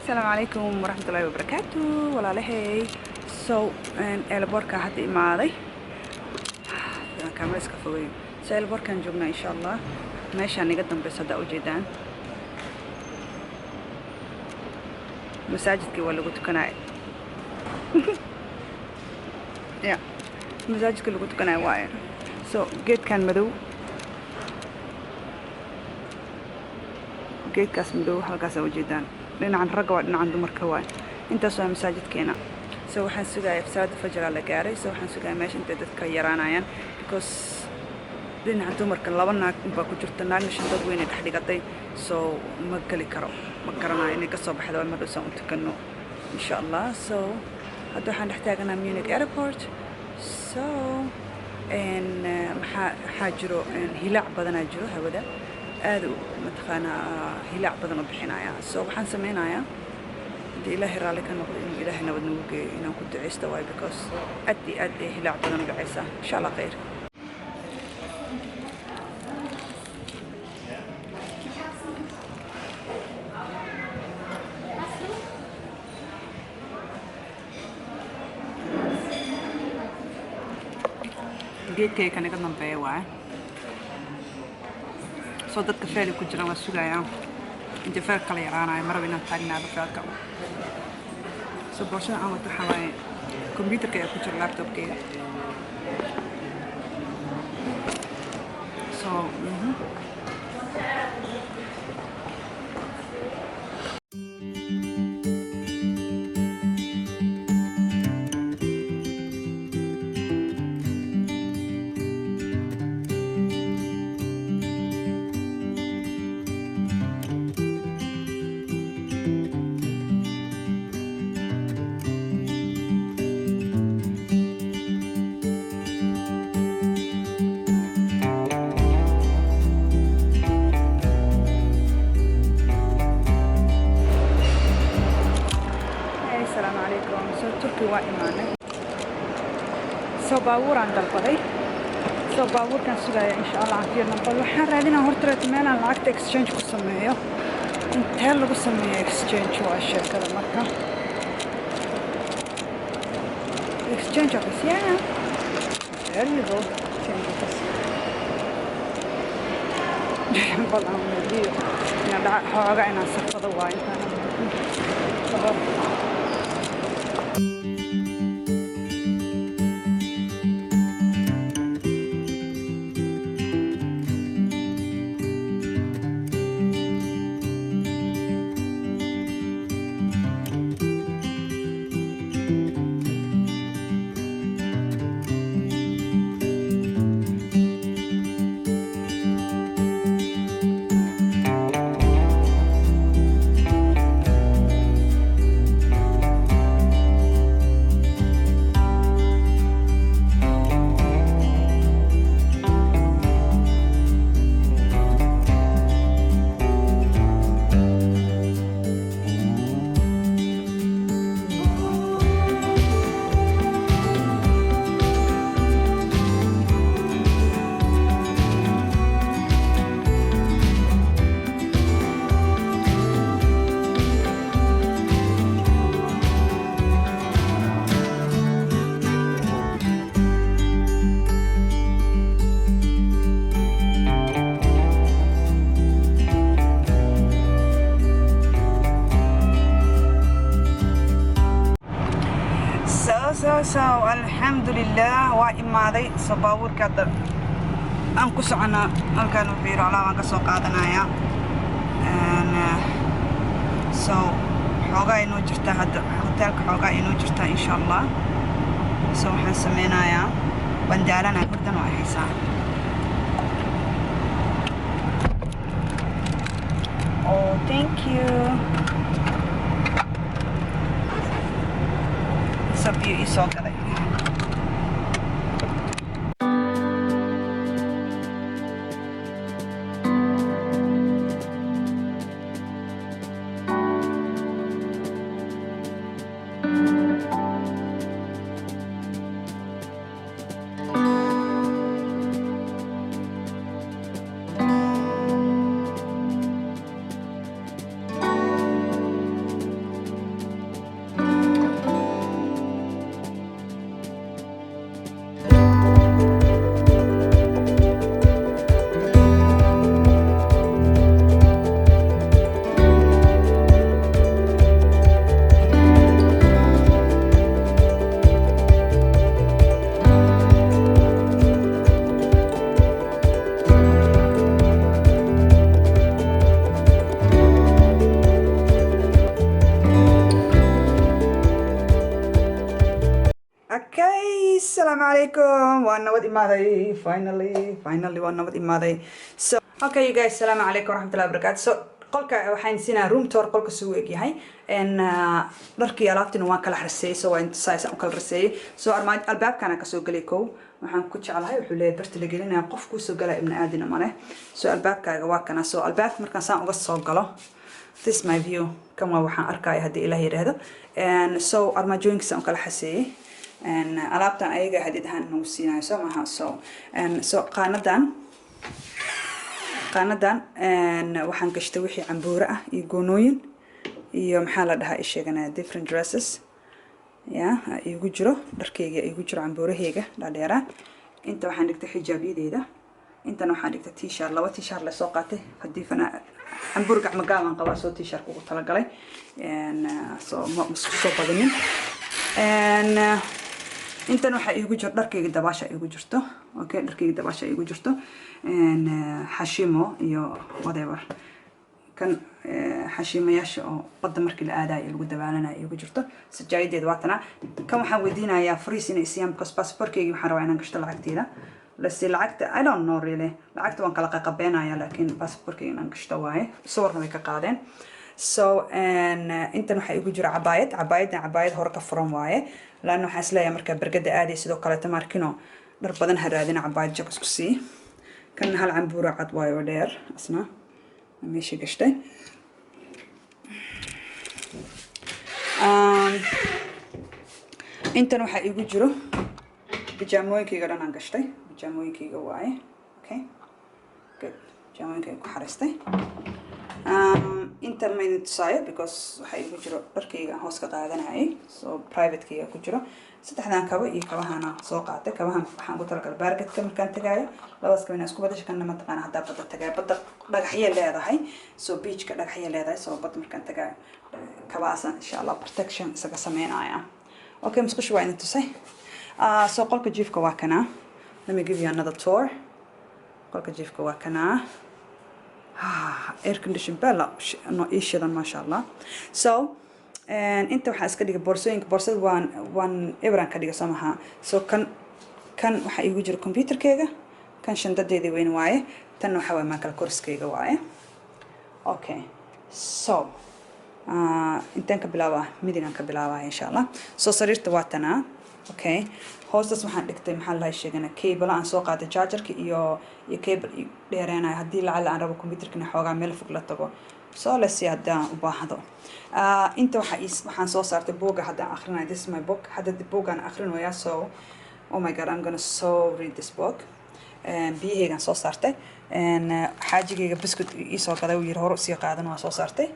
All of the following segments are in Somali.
السلام عليكم ورحمة الله وبركاته ولا لهي البوركا هدي معاي كاميرا اسكافوي البوركا نجومنا إن شاء الله ماشي هنقدم بصدق وجدان مساجدك ولا قلت كناي يا مساجدك اللي قلت كناي واي جيت كان مدو جيت كاس مدو halkaas وجدان dhinacan ragga waa dhinacan dumarka waay intaas waa masaajidkeena waxaan sugayaa salaada fajr la gaaray waxaan sugayaa meesha inta dadka yaraanayaan because dhinaca dumarka laba naag baa ku jirta naagna shan dad weyn dhex dhigatay ma gali karo ma garanayo inay ka soo baxdo mar dhow u tukano insha Allah hadda waxaan dhex taaganaa Munich airport maxaa jiro hilaac badan jiro hawada aad mataqaana hilaac badan oo bixinaya waxaan sameeynayaa hadii ilaahay raali ka noqdo in ilaahay nabad nagu geeyo inaan ku duceysto waay because aad hilaac badan dhacaysa insha Allah khayr geedkay kan iga dambeeya waay dadka feeli ku jira waa sugayaan inta feer kala yaraanayo maraba inaan taagnaado feelka boorshada aan wato waxaa waaye computerka ayaa ku jira laptopkeyga تركي وإيمانه باور عند القضي باور كان سجايا إن شاء الله عفير نقول وحنا رادينا هرترة مالا العقد إكسشينج قسميه انتهى له قسميه إكسشينج وأشياء كذا مركا إكسشينج أقص يا اللي هو إكسشينج أقص والله مدير يعني حواجعنا سفر ضواي كان الحمد لله وإمادي صباور كذا أنقص عنا الكانوا بيرو على ما قصوا قادنا يا حوجا إنه جرتا هذا هوتيل حوجا إنه جرتا إن شاء الله حنسمينا يا بندالنا كردن وحيسا Oh thank you beauty soccer. السلام عليكم وانا ود imaaday finally وانا ود imaaday so okay you guys السلام عليكم ورحمة الله وبركاته so qolka waxaan siinaa room tour qolka suu eg yahay dharkii alaabtina waan kala xirseeyay so waan size aan kala xirseeyay so albaabkana ka soo galay kow waxaan ku jeclahay wuxuu leeyahay barta la gelinaya qof ku soo galay ibn aadina male so albaabkaaga waa kana so albaabka markaan saan uga soo galo this is my view kama waxaan arkaya hadii ilaahay yiraahdo so armaajooyinkiisa aan kala xirseeyay alaabtan ayaga hadid ahaan noo siinayo so maha so qaanadan waxaan gashtay wixii cambuura ah iyo goonooyin iyo maxaa la dhahaa isheegana different dresses igu jiro dharkeyga igu jiro cambuuraheyga dhaadheera inta waxaan dhigtay xijaabyadeyda intana waxaan dhigtay t-shirt laba t-shirt la soo qaatay hadii fana cambuur gacmo gaaban qaba soo t-shirt ugu tala galay so ma soo badanin intan waxa igu jiro dharkeyga dabaasha igu jirto okay dharkeyga dabaasha igu jirto hashimo iyo whatever kan hashimayaasha oo badda markii la aadayo lagu dabaalanayo igu jirto sajaayadeed waatana kan waxaan weydiinayaa freeze inay siiyaan because passportkeyga waxaan rabaa inaan gashto lacagteeda la si lacagta I don't know really lacagta waan kala qabeenayaa laakiin passportkeyga inaan gashto waaye sawirna way ka qaadeen so intan waxa igu jiro cabaayad hore ka furan waaye laana waxa isleeyahay marka bargada aaday sidoo kale tamarkino dhar badan haraadina cabaayad jabs ku sii kan hal cambuura cad waayo dheer asna meeshii gashtay intan waxa igu jiro bijaamooyinkayga dhan aan gashtay bijaamooyinkayga waaye okay good bijaamooyinkayga ku xariistay inta ma idin tusaayo because waxa igu jiro dharkayga hoos ka qaadanayay so privatekayga ku jiro saddexdan kabo iyo kabahana soo qaatay kabahan waxaan ku talagalay baargetka markaan tagaayo labadaas kaba inaan isku badasho kana ma taqaan hadda badda tagay badda dhagaxyo leedahay so beachka dhagaxyo leedahay so badda markaan tagaayo kabaasan insha Allah protection isaga sameynaya okay musqushu waa idin tusay so qolka jiifka waa kana let me give you another tour qolka jiifka waa kana air condition bella no ishidan ma sha Allah so inta waxa iska dhigay boorsada waan ebran ka dhiga samaha so kan waxa igu jiro computerkeyga kan shandadeedii weyn waaye tan waxa way maakal korskeyga waaye okay so intaan ka bilaabaa midigan ka bilaabaa insha Allah so sariirta waa tana okay hoostas waxaan dhigtay maxaa la sheegana cable aan soo qaaday chargerka iyo cable dheereynaa hadii lacala aan rabo computerkina xoogaa meel fog la tago so la si hadaan u baahdo inta waxaan soo saartay buuga hadaan akhrinayo this is my book hadda buugan akhrinayo so oh my god I'm going to so read this book biyahaygan soo saartay xaajigayga biscuit ii soo gaday yiri hore sii qaadan waa soo saartay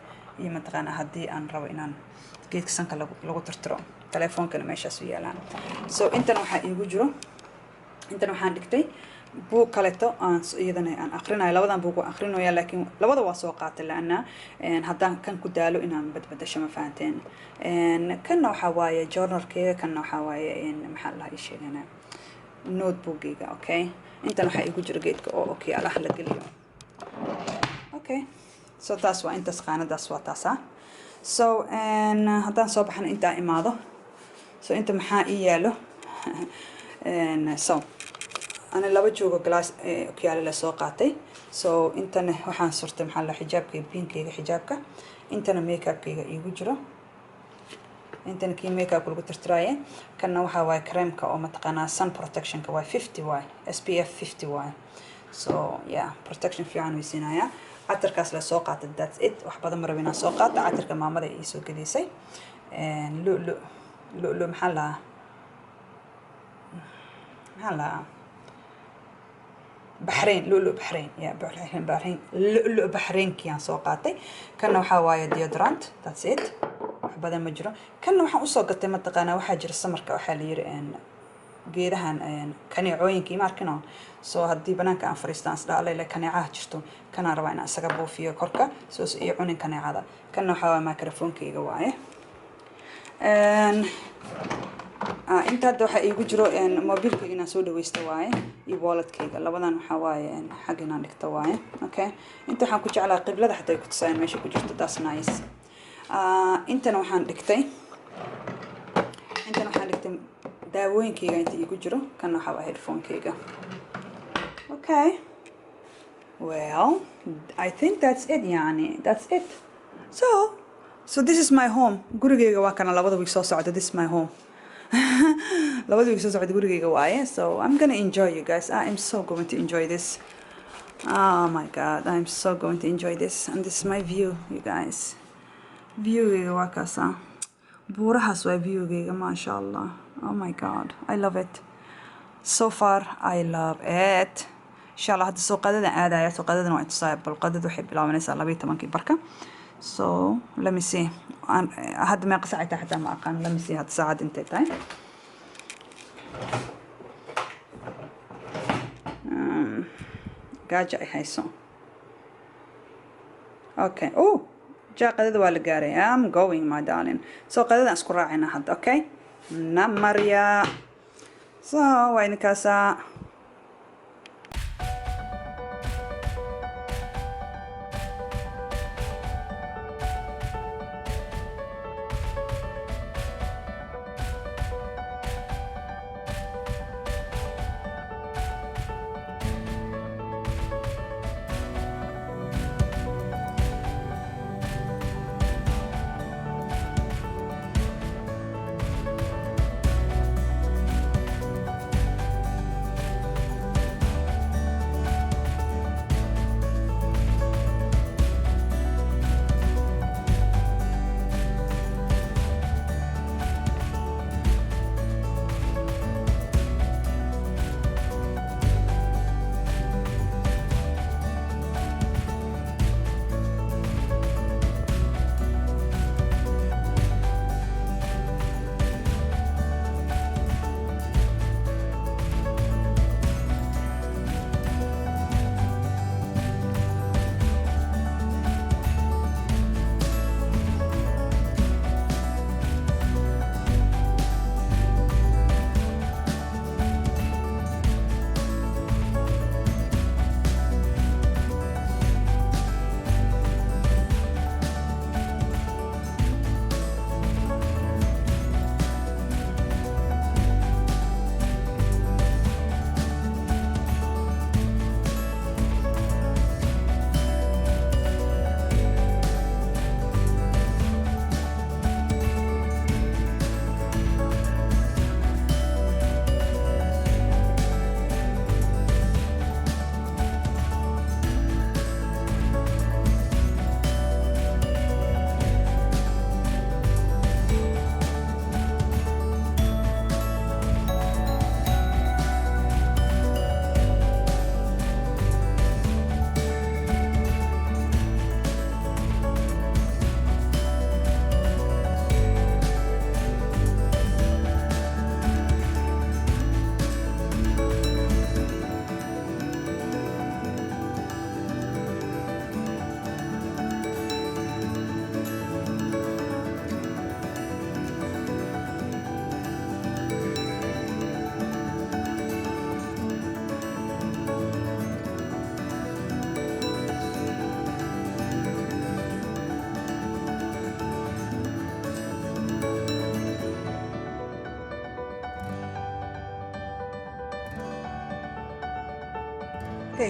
iyo mataqaana hadii aan rabo inaan geedka sanka lagu tirtiro telefonkana meeshaas u yaalaan so intan waxa igu jiro intan waxaan dhigtay buug kaleeto aan iyadana aan akhrinayo labadan buug waan akhrinayo laakiin labada waa soo qaatay laana haddaan kan ku daalo inaan badbadasho ma fahanteen kanna waxa waaye journalkeyga kanna waxa waaye maxaa la sheegana notebookgeyga okay intan waxa igu jiro geedka oo okyaalaha la geliyo okay so taas waa intaas qaanadaas waa taasa so haddaan soo baxan intaa imaado so inta maxaa ii yaalo so أنا لابد جوجو glass أوكيالي لسوقاتي so إنتنا وحان صرت محل حجابك بينكي حجابك إنتنا ميك اب كي يوجرو إنتنا كي ميك اب كل قطر تراي كنا وحا واي كريم كا أو متقنا sun protection كا واي 50 واي SPF 50 واي so yeah protection في عن ويسينايا عطر كاس لسوقات that's it وحبا مرة بينا سوقات عطر كما ماذا يسو كديسي لو محلها بحرين لؤلؤ بحرين يا بحرين لؤلؤ بحرين كيان سوقاتي كنا وحا وايا ديودرانت that's it وحبا مجرو كنا وحا usoo gatay mataqaana waxa jira samarka waxa la yiri geedahan kaneecooyinkii markano soo hadii banaanka aan fariistaan isdhaalay kaneecaha jirto kana rabaa inaan isaga buufiyo korka soo iyo cunin kaneecada kana waxa waa microphone-kayga waaye inta hadda waxa igu jiro mobilkayga inaan soo dhaweysto waaye iyo walletkayga labadan waxa waaye xaq inaan dhigto waaye okay inta waxaan ku jeclaa qiblada xataa ku tusayaan meesha ku jirto taas nice intana waxaan dhigtay daawooyinkayga inta igu jiro kan waxa waa headphone-kayga. Okay, well I think that's it yani, that's it. So this is my home. Gurigayga waa kana labada week soo socda. This is my home. labada week soo socda gurigayga waaye. So I'm gonna enjoy, you guys. I am so going to enjoy this. Oh my god, I'm so going to enjoy this. And this is my view, you guys. Viewgayga waa kaasa. Buurahaas waa viewgayga, mashallah. Oh my god, I love it. So far I love it. Inshallah hadda soo qadada aadaya. Soo qadadana waa intusaaya, bal qadadu waxay bilaabanaysaa 12 barka. So let me see. hadda meeqa saac ay tahay ma aqaan. Let me see hadda saacad intay tahay. gaaja ay hayso. Okay. Oh, jaa qadada waa la gaaray. I'm going, my darling. So qadada isku raacina hadda, okay? Na Maria. So waa inkaasa.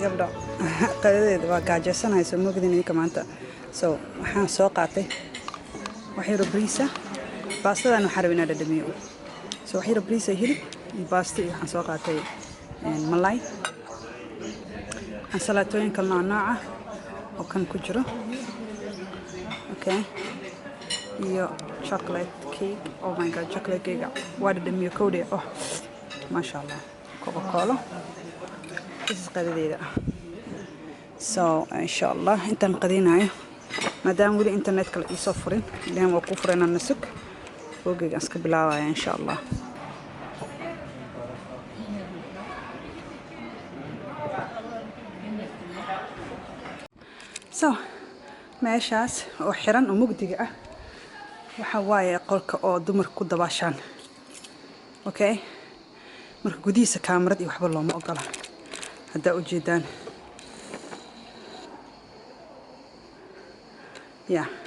gabdho qadadeeda waa gaajaysanayso moogdinayka maanta. So waxaan soo qaatay wax yar briisa. Baastadan waxaan rabaa inaan dhadhamiyo. So wax yar briisa hilib iyo baasta iyo waxaan soo qaatay malay. Ansalaatooyin kala nooca oo kan ku jiro. Okay. Iyo chocolate cake. Oh my god, chocolate cake. Waa dhadhamiyo kowdee. Oh, mashallah. Coca-Cola. qadadeeda. So inshallah intaan qadinayo maadaama wali internet kale ii soo furin ilaahay waa ku furayna nasuk oogayga iska bilaabaya inshallah. So meeshaas oo xiran oo mugdiga ah waxa waaye qolka oo dumar ku dabaashaan. Okay, marka gudihiisa kaamirad iyo waxba looma ogola. hadda ujeedaan. Yeah.